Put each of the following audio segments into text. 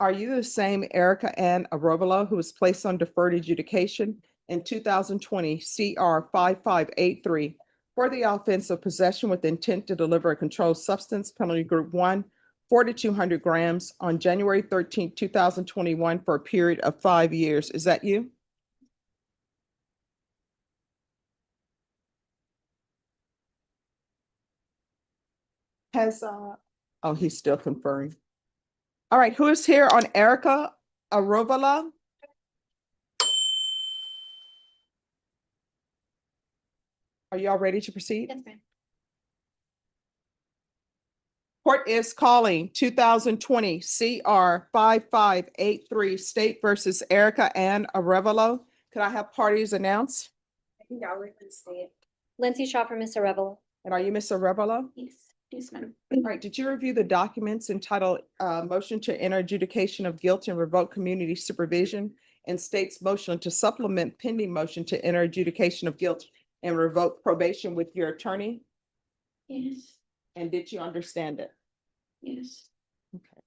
Are you the same Erica Ann Arevalo who was placed on deferred adjudication in 2020 CR 5583 for the offense of possession with intent to deliver a controlled substance, penalty group 1, 4 to 200 grams on January 13, 2021 for a period of 5 years? Is that you? Has, oh, he's still conferring. All right, who is here on Erica Arevalo? Are you all ready to proceed? Yes, ma'am. Court is calling 2020 CR 5583 State versus Erica Ann Arevalo. Could I have parties announced? I think I already say it. Lindsay Shaw for Miss Arevalo. And are you Miss Arevalo? Yes, yes, madam. All right, did you review the documents entitled Motion to Enter Adjudication of Guilt and Revoke Community Supervision and State's motion to supplement pending motion to enter adjudication of guilt and revoke probation with your attorney? Yes, And did you understand it? yes. Okay.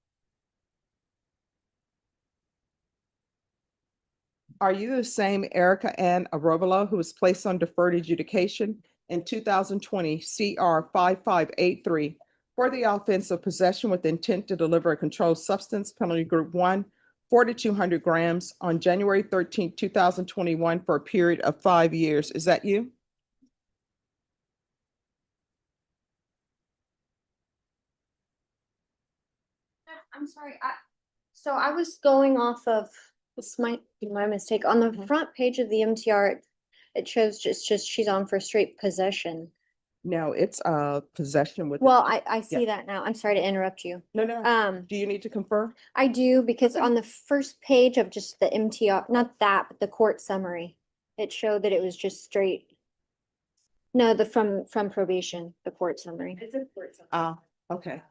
Are you the same Erica Ann Arevalo who was placed on deferred adjudication in 2020 CR 5583 for the offense of possession with intent to deliver a controlled substance, penalty group 1, 4 to 200 grams on January 13, 2021 for a period of 5 years? Is that you? I'm sorry, so I was going off of, this might be my mistake, on the Mhm. front page of the MTR, it shows just she's on for straight possession. No, it's possession with. Well, I see that now. I'm sorry to interrupt you. No, no. Do you need to confer? I do, because Okay. on the first page of just the MTR, not that, but the court summary, it showed that it was just straight. No, the from probation, the court summary. Okay.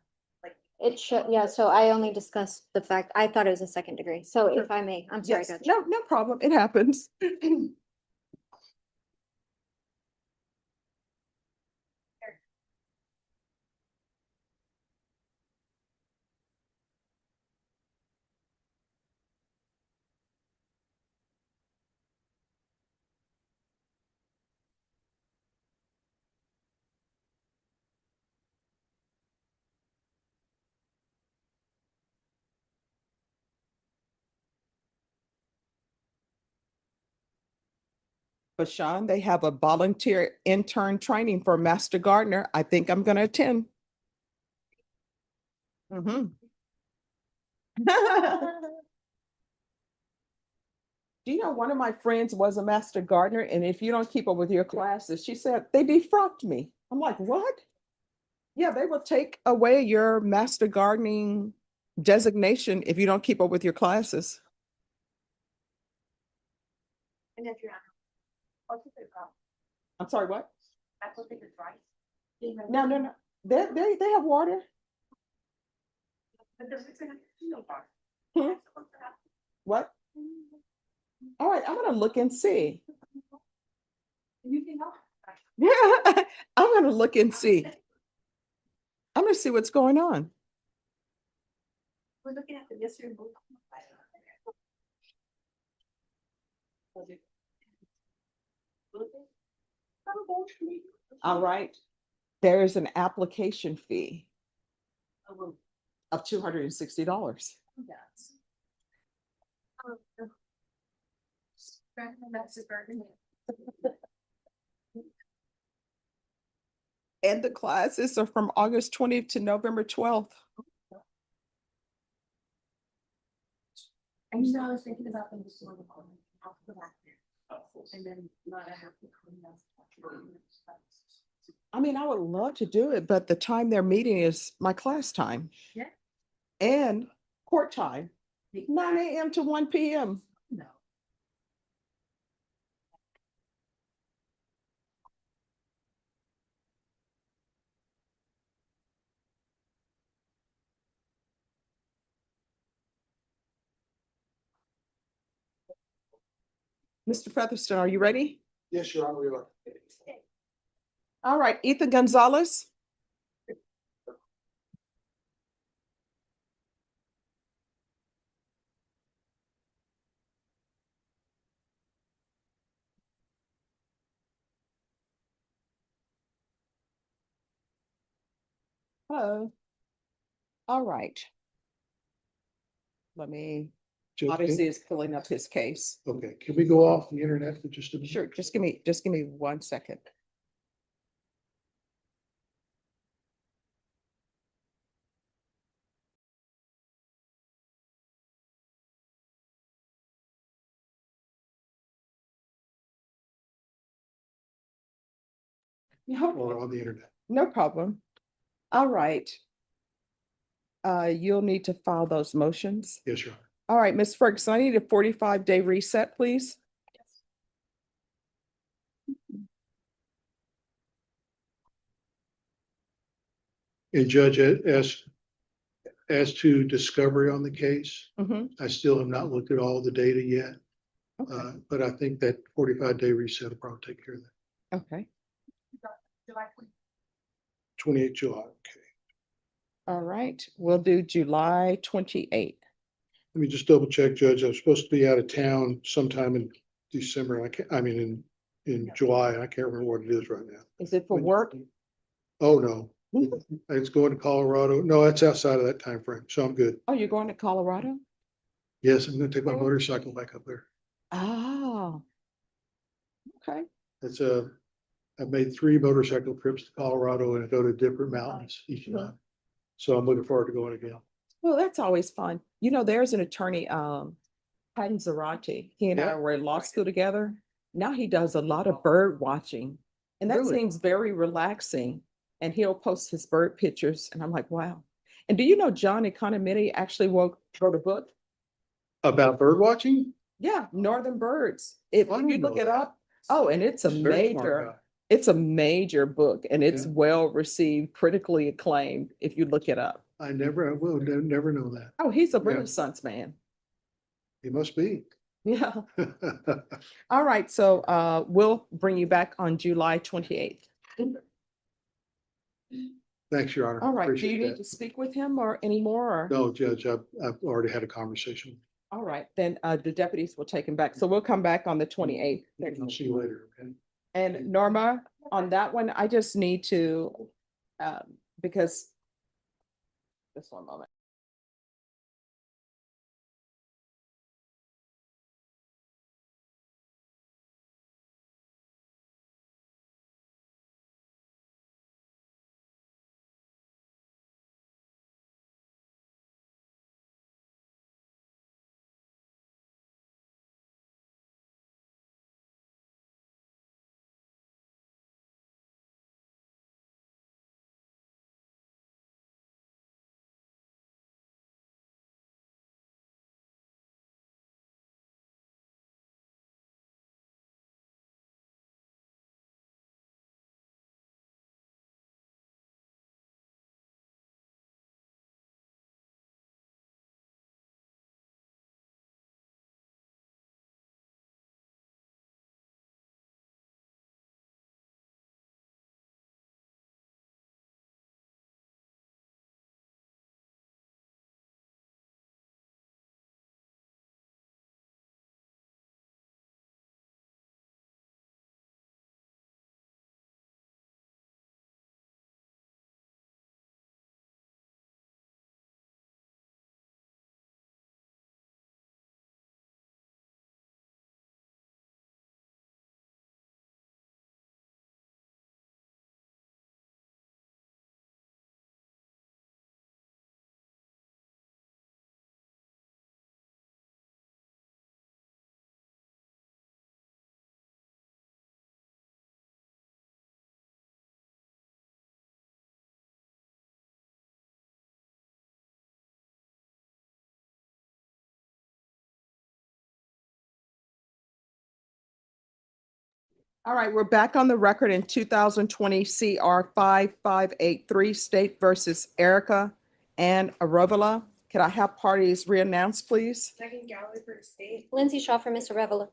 It should, yeah, so I only discussed the fact, I thought it was a second degree. So Sure. if I may, I'm sorry, Yes, Judge. no, no problem. It happens. But Sean, they have a volunteer intern training for Master Gardener. I think I'm going to attend. Mhm. Do you know one of my friends was a Master Gardener, and if you don't keep up with your classes, she said they defrocked me. I'm like, what? Yeah, they will take away your Master Gardening designation if you don't keep up with your classes. And if you're I'm sorry, what? I don't think it's right. No, no, no. They have water. Hmm? What? All right, I'm gonna look and see. Yeah, I'm gonna look and see. I'm gonna see what's going on. We're looking at the yesterday. All right, there is an application fee of $260. And the classes are from August 20th to November 12th. And you know, I was thinking about them this morning. I'll go back there. And then not a half the I mean, I would love to do it, but the time they're meeting is my class time. Yeah. And court time, 9 a.m. to 1 p.m. No. Mr. Featherston, are you ready? Yes, Your Honor, we are. All right, Ethan Gonzalez. Oh. All right. Let me, Judge, Odyssey is pulling up his case. okay, can we go off the internet for just a minute? Sure, just give me 1 second. No, Or on the internet? no problem. All right. You'll need to file those motions. Yes, Your Honor. All right, Ms. Ferguson, I need a 45-day reset, please. And Judge, as to discovery on the case, Mhm. I still have not looked at all the data yet. Okay, But I think that 45-day reset will probably take care of that. okay. 28 July, okay. All right, we'll do July 28th. Let me just double check, Judge. I'm supposed to be out of town sometime in December. In July. I can't remember what it is right now. Is it for work? Oh, no. It's going to Colorado. No, that's outside of that time frame, so I'm good. Oh, you're going to Colorado? Yes, I'm gonna take my motorcycle back up there. Oh. Okay, It's I've made 3 motorcycle trips to Colorado and I go to different mountains each Mhm. time. So I'm looking forward to going again. well, that's always fun. You know, there's an attorney, Patton Zarate. He and I Yeah. were in law school together. Now he does a lot of bird watching. And that Really? seems very relaxing. And he'll post his bird pictures. And I'm like, wow. And do you know John Economidis actually wrote a book? About bird watching? Yeah, Northern Birds. If I you didn't look know it that. up, oh, and it's a He's a very smart major, guy. it's a major book and it's Yeah. well received, critically acclaimed if you look it up. I will never know that. Oh, he's a Yeah. Renaissance man. He must be. Yeah. All right, so we'll bring you back on July 28th. Thanks, Your Honor. All right, do you Appreciate need that. to speak with him or anymore? Or? No, Judge, I've already had a conversation. All right, then the deputies will take him back. So we'll come back on the 28th. I'll see you later, okay? And Norma, on that one, I just need to, because, just 1 moment. All right, we're back on the record in 2020 CR 5583 State versus Erica and Arovala. Could I have parties re-announced, please? Megan Galloway for the state. Lindsay Shaw for Mr. Revelo.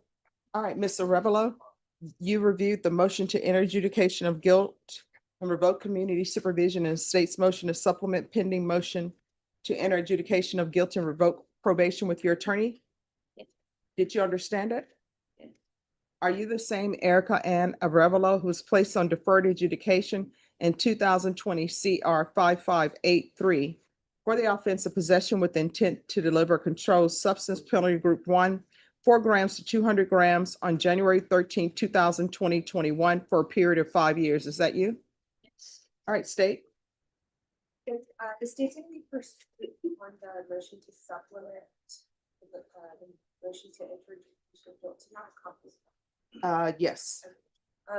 All right, Ms. Arevalo, you reviewed the motion to enter adjudication of guilt and revoke community supervision and state's motion to supplement pending motion to enter adjudication of guilt and revoke probation with your attorney? Yes. Did you understand it? Yes. Are you the same Erica Ann Arevalo who was placed on deferred adjudication and 2020 CR 5583 for the offense of possession with intent to deliver a controlled substance penalty group 1, 4 grams to 200 grams on January 13th, 2021 for a period of 5 years. Is that you? Yes. All right, state. The state's gonna be pursuing on the motion to supplement the motion to introduce the bill to not accomplish. Yes.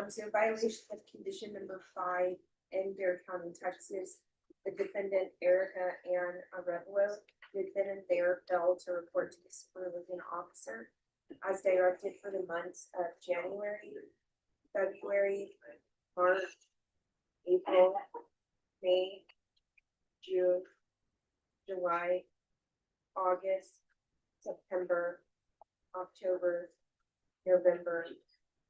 So violation of condition number 5 in Dare County, Texas, the defendant Erica Ann Arevalo, the defendant there failed to report to the supervising officer as directed for the months of January, February, March, April, May, June, July, August, September, October, November,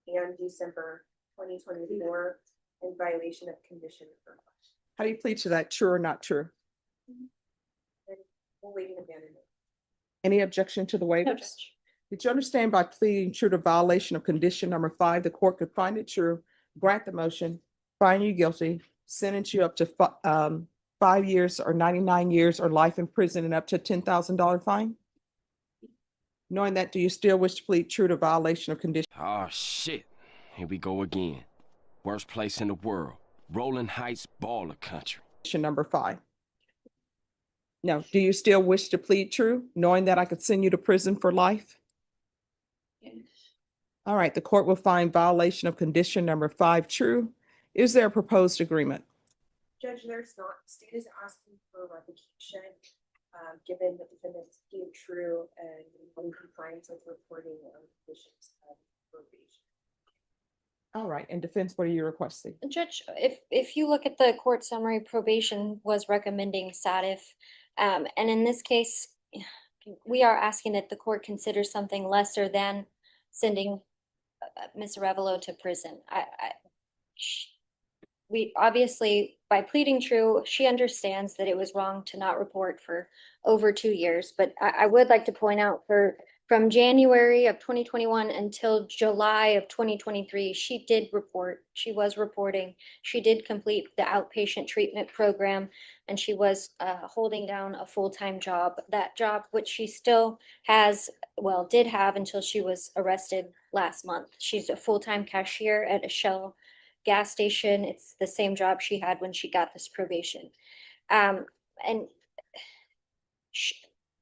and December 2024 in violation of condition number 5. How do you plead to that? True or not true? And we'll wait and abandon it. Any objection to the No, waivers? Judge. Did you understand by pleading true to violation of condition number 5, the court could find it true, grant the motion, find you guilty, sentence you up to 5 years or 99 years or life in prison and up to $10,000 fine? Knowing that, do you still wish to plead true to violation of condition? Oh, shit. Here we go again. Worst place in the world. Rolling Heights baller country. Number 5. No, do you still wish to plead true, knowing that I could send you to prison for life? Yes. All right, the court will find violation of condition number 5 true. Is there a proposed agreement? Judge, there's not, state is asking for revocation, given the defendant's being true and in compliance with reporting on conditions of probation. All right, in defense, what are you requesting? Judge, if you look at the court summary, probation was recommending SATIF. And in this case, we are asking that the court consider something lesser than sending Ms. Arevalo to prison. We obviously, by pleading true, she understands that it was wrong to not report for over 2 years. But I would like to point out from January of 2021 until July of 2023, she did report. She was reporting. She did complete the outpatient treatment program, and she was holding down a full-time job. That job, which she still has, well, did have until she was arrested last month. She's a full-time cashier at a Shell gas station. It's the same job she had when she got this probation. And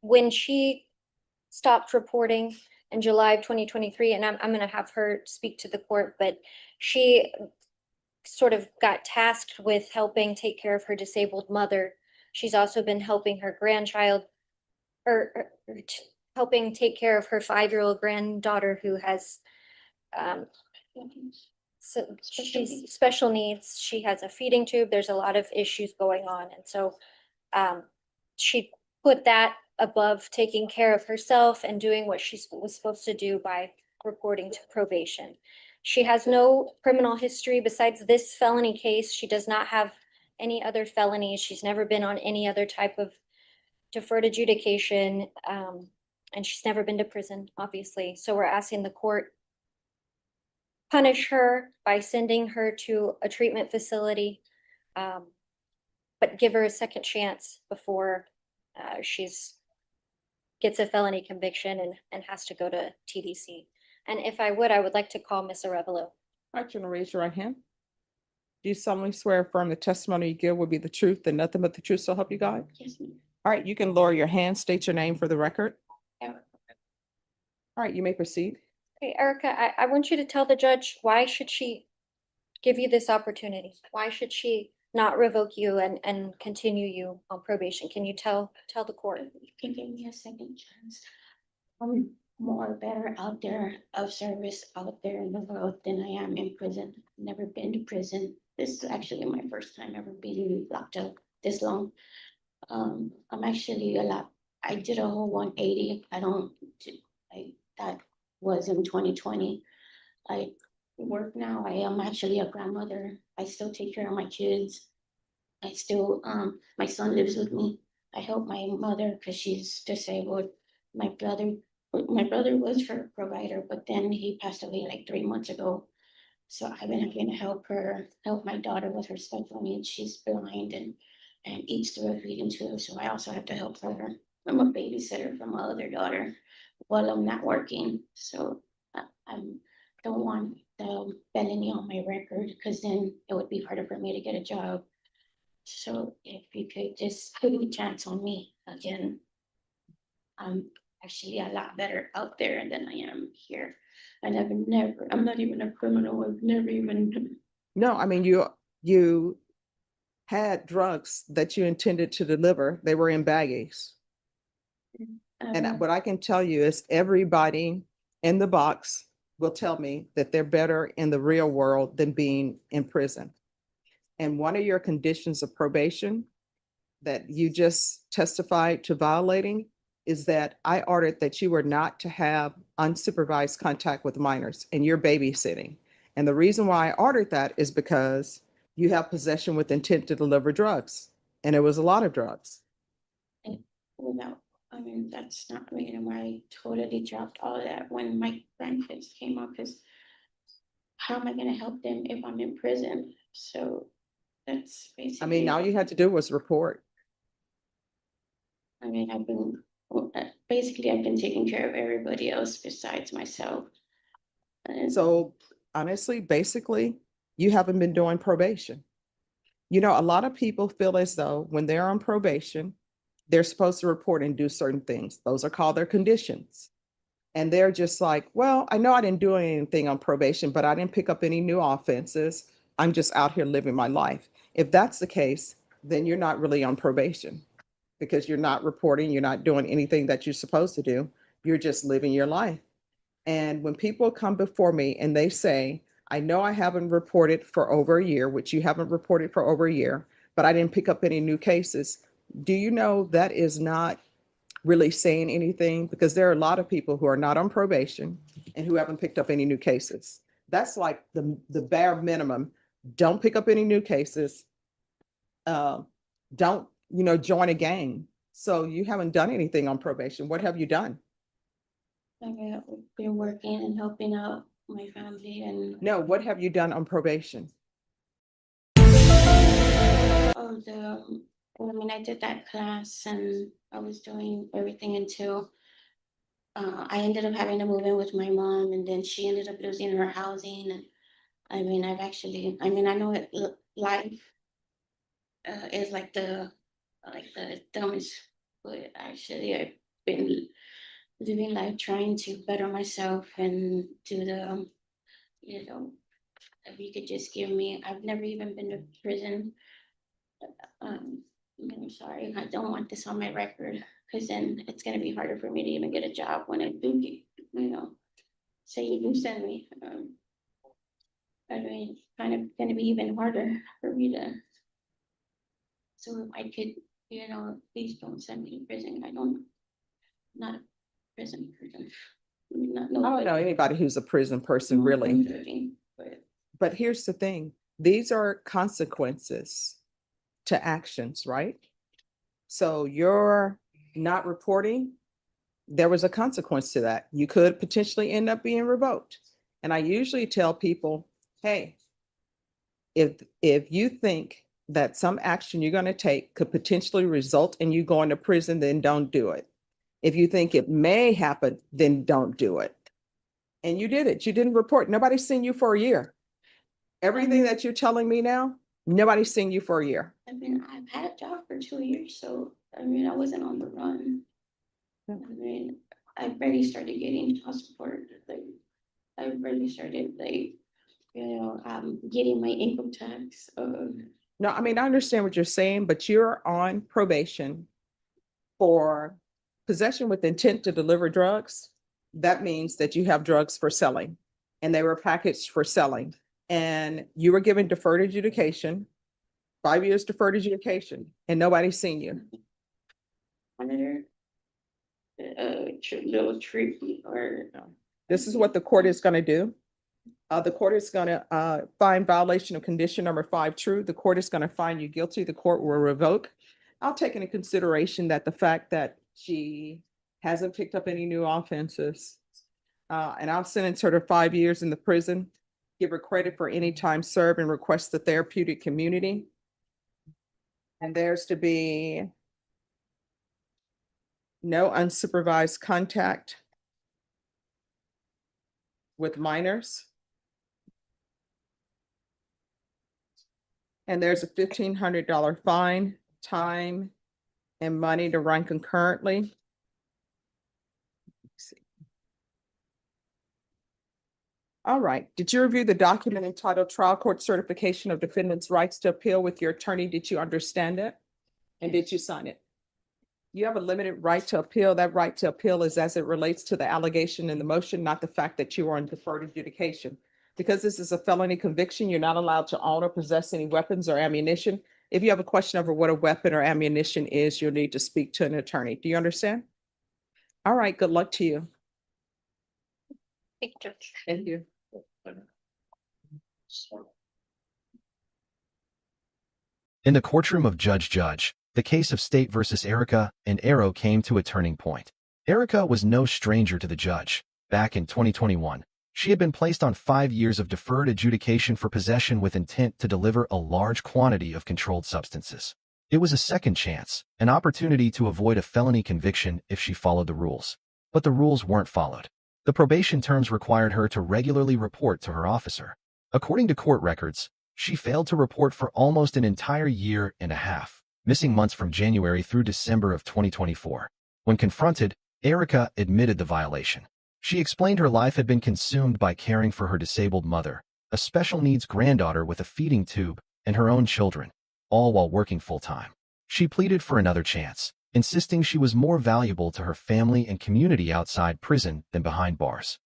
when she stopped reporting in July of 2023, and I'm going to have her speak to the court, but she sort of got tasked with helping take care of her disabled mother. She's also been helping her grandchild, or helping take care of her 5-year-old granddaughter who has so she's special needs. She has a feeding tube. There's a lot of issues going on. And so she put that above taking care of herself and doing what she was supposed to do by reporting to probation. She has no criminal history besides this felony case. She does not have any other felonies. She's never been on any other type of deferred adjudication. And she's never been to prison, obviously. So we're asking the court punish her by sending her to a treatment facility, but give her a second chance before she's gets a felony conviction and has to go to TDC. And if I would like to call Ms. Arevalo. All right, you want to raise your right hand? Do you solemnly swear or affirm the testimony you give will be the truth and nothing but the truth, so help you God? Yes, ma'am. All right, you can lower your hand, state your name for the record. Erica. All right, you may proceed. Okay, Erica, I want you to tell the judge, why should she give you this opportunity? Why should she not revoke you and continue you on probation? Can you tell the court? You can give me a second chance. I'm more better out there of service out there in the world than I am in prison. Never been to prison. This is actually my first time ever being locked up this long. I'm actually I did a whole 180. That was in 2020. I work now. I am actually a grandmother. I still take care of my kids. I still, my son lives with me. I help my mother because she's disabled. My brother was her provider, but then he passed away like 3 months ago. So I've been having to help my daughter with her special needs. She's blind and eats through a feeding tube, so I also have to help her. I'm a babysitter for my other daughter while I'm not working, so I'm don't want the felony on my record, because then it would be harder for me to get a job. So if you could just take a chance on me again. I'm actually a lot better out there than I am here. And I'm not even a criminal. I've never even, No, I mean, you had drugs that you intended to deliver. They were in baggies. And what I can tell you is everybody in the box will tell me that they're better in the real world than being in prison. And one of your conditions of probation that you just testified to violating is that I ordered that you were not to have unsupervised contact with minors and you're babysitting. And the reason why I ordered that is because you have possession with intent to deliver drugs. And it was a lot of drugs. without, I mean, that's not the reason why I totally dropped all of that when my grandkids came up, because how am I gonna help them if I'm in prison? So that's I basically. mean, all you had to do was report. I mean, basically, I've been taking care of everybody else besides myself. And So honestly, basically, you haven't been doing probation. You know, a lot of people feel as though when they're on probation, they're supposed to report and do certain things. Those are called their conditions. And they're just like, well, I know I didn't do anything on probation, but I didn't pick up any new offenses. I'm just out here living my life. If that's the case, then you're not really on probation because you're not reporting, you're not doing anything that you're supposed to do. You're just living your life. And when people come before me and they say, I know I haven't reported for over a year, which you haven't reported for over a year, but I didn't pick up any new cases. Do you know that is not really saying anything? Because there are a lot of people who are not on probation and who haven't picked up any new cases. That's like the bare minimum. Don't pick up any new cases. Don't, join a gang. So you haven't done anything on probation. What have you done? I've been working and helping out my family and. No, what have you done on probation? Oh, I mean, I did that class and I was doing everything until I ended up having to move in with my mom, and then she ended up losing her housing. And I mean, I know life is like the dumbest, but actually I've been living life trying to better myself and do you know, if you could just give me, I've never even been to prison. Um, I'm sorry, I don't want this on my record, because then it's gonna be harder for me to even get a job when I do get, say you do send me. I mean, it's kind of gonna be even harder for me to. So if I could, please don't send me to prison. Not a prison person. I mean, not, no. I don't know anybody who's a prison person, really. But here's the thing, these are consequences to actions, right? So you're not reporting, there was a consequence to that. You could potentially end up being revoked. And I usually tell people, hey, if you think that some action you're going to take could potentially result in you going to prison, then don't do it. If you think it may happen, then don't do it. And you did it. You didn't report. Nobody's seen you for a year. Everything that you're telling me now, nobody's seen you for a year. I mean, I've had a job for 2 years, so I mean, I wasn't on the run. I mean, I barely started getting child support. Like, I barely started getting my income tax. No, I mean, I understand what you're saying, but you're on probation for possession with intent to deliver drugs. That means that you have drugs for selling and they were packaged for selling. And you were given deferred adjudication, 5 years deferred adjudication, and nobody's seen you. Another little treat or. This is what the court is going to do. The court is going to find violation of condition number 5 true. The court is going to find you guilty. The court will revoke. I'll take into consideration that the fact that she hasn't picked up any new offenses, and I'll sentence her to 5 years in the prison. give her credit for any time served, and request the therapeutic community. And there's to be no unsupervised contact with minors. And there's a $1,500 fine, time, and money to run concurrently. Let's see. All right, did you review the document entitled Trial Court Certification of Defendant's Rights to Appeal with your attorney? Did you understand it? And did you sign it? You have a limited right to appeal. That right to appeal is as it relates to the allegation in the motion, not the fact that you are on deferred adjudication. Because this is a felony conviction, you're not allowed to own or possess any weapons or ammunition. If you have a question over what a weapon or ammunition is, you'll need to speak to an attorney. Do you understand? All right, good luck to you. Thank you, Judge. Thank you. In the courtroom of Judge, the case of State versus Erica and Arrow came to a turning point. Erica was no stranger to the judge. Back in 2021, she had been placed on 5 years of deferred adjudication for possession with intent to deliver a large quantity of controlled substances. It was a second chance, an opportunity to avoid a felony conviction if she followed the rules. But the rules weren't followed. The probation terms required her to regularly report to her officer. According to court records, she failed to report for almost an entire year and a half, missing months from January through December of 2024. When confronted, Erica admitted the violation. She explained her life had been consumed by caring for her disabled mother, a special needs granddaughter with a feeding tube, and her own children, all while working full-time. She pleaded for another chance, insisting she was more valuable to her family and community outside prison than behind bars.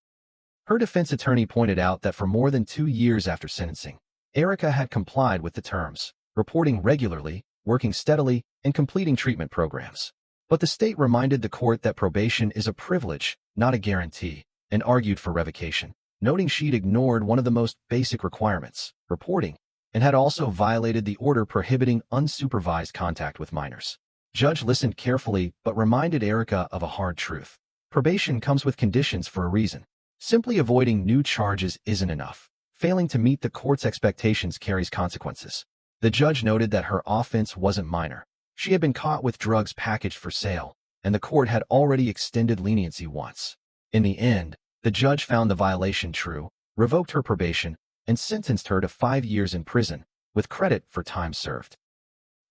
Her defense attorney pointed out that for more than 2 years after sentencing, Erica had complied with the terms, reporting regularly, working steadily, and completing treatment programs. But the state reminded the court that probation is a privilege, not a guarantee, and argued for revocation, noting she'd ignored one of the most basic requirements, reporting, and had also violated the order prohibiting unsupervised contact with minors. Judge listened carefully but reminded Erica of a hard truth. Probation comes with conditions for a reason. Simply avoiding new charges isn't enough. Failing to meet the court's expectations carries consequences. The judge noted that her offense wasn't minor. She had been caught with drugs packaged for sale, and the court had already extended leniency once. In the end, the judge found the violation true, revoked her probation, and sentenced her to 5 years in prison, with credit for time served.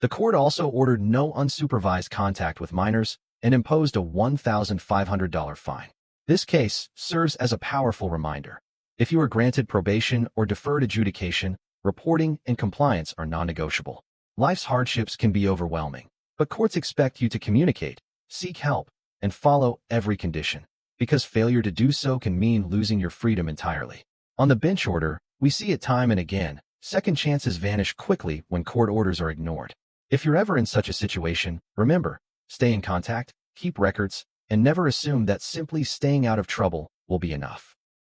The court also ordered no unsupervised contact with minors and imposed a $1,500 fine. This case serves as a powerful reminder. If you are granted probation or deferred adjudication, reporting and compliance are non-negotiable. Life's hardships can be overwhelming, but courts expect you to communicate, seek help, and follow every condition, because failure to do so can mean losing your freedom entirely. On the bench order, we see it time and again. Second chances vanish quickly when court orders are ignored. If you're ever in such a situation, remember, stay in contact, keep records, and never assume that simply staying out of trouble will be enough.